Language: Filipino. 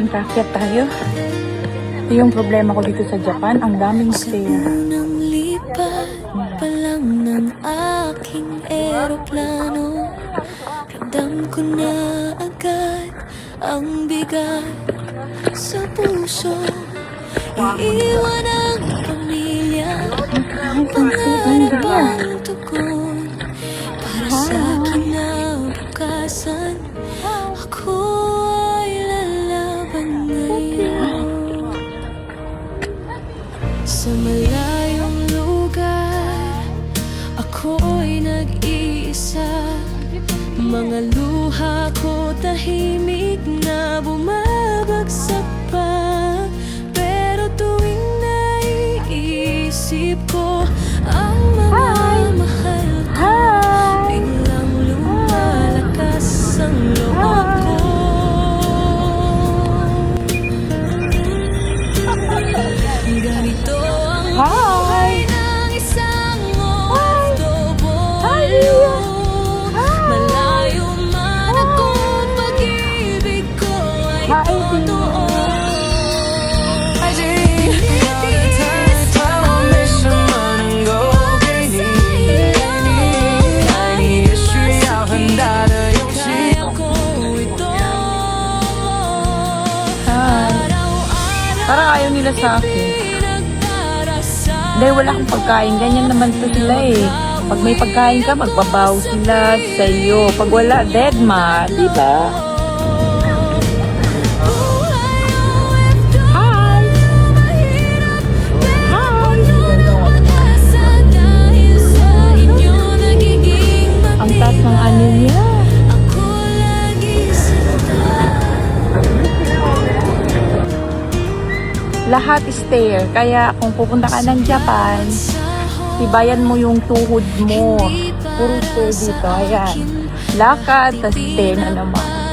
kaakyat tayo. Ito yung problema ko dito sa Japan. Ang daming stair. Nang lipat pa lang ng aking eroplano, ramdam ko na agad ang bigat sa puso. Iiwan ang pamilya, pangarap ang tugon, para sa akin na bukasan. Ako ay lalaban ngayon. Sa malayong lugar, ako'y nag-iisa. Mga luha ko tahimik na bumabagsak pa. Pero tuwing naiisip ko ang mga mahal ko, biglang lumalakas ang loob ko. Ganito ang buhay ng isang OFW. Malayo man ako't pag-ibig ko ay totoo. Parang ayaw nila sa akin. Dahil wala akong pagkain. Ganyan naman to sila eh. Pag may pagkain ka, magbabaw sila sa iyo. Pag wala, dead ma. Diba? Hi! Hi! Ang taas ng ano niya. Lahat stair. Kaya kung pupunta ka ng Japan, tibayan mo yung tuhod mo. Puro stair dito. Ayan. Lakad, tas stair na naman.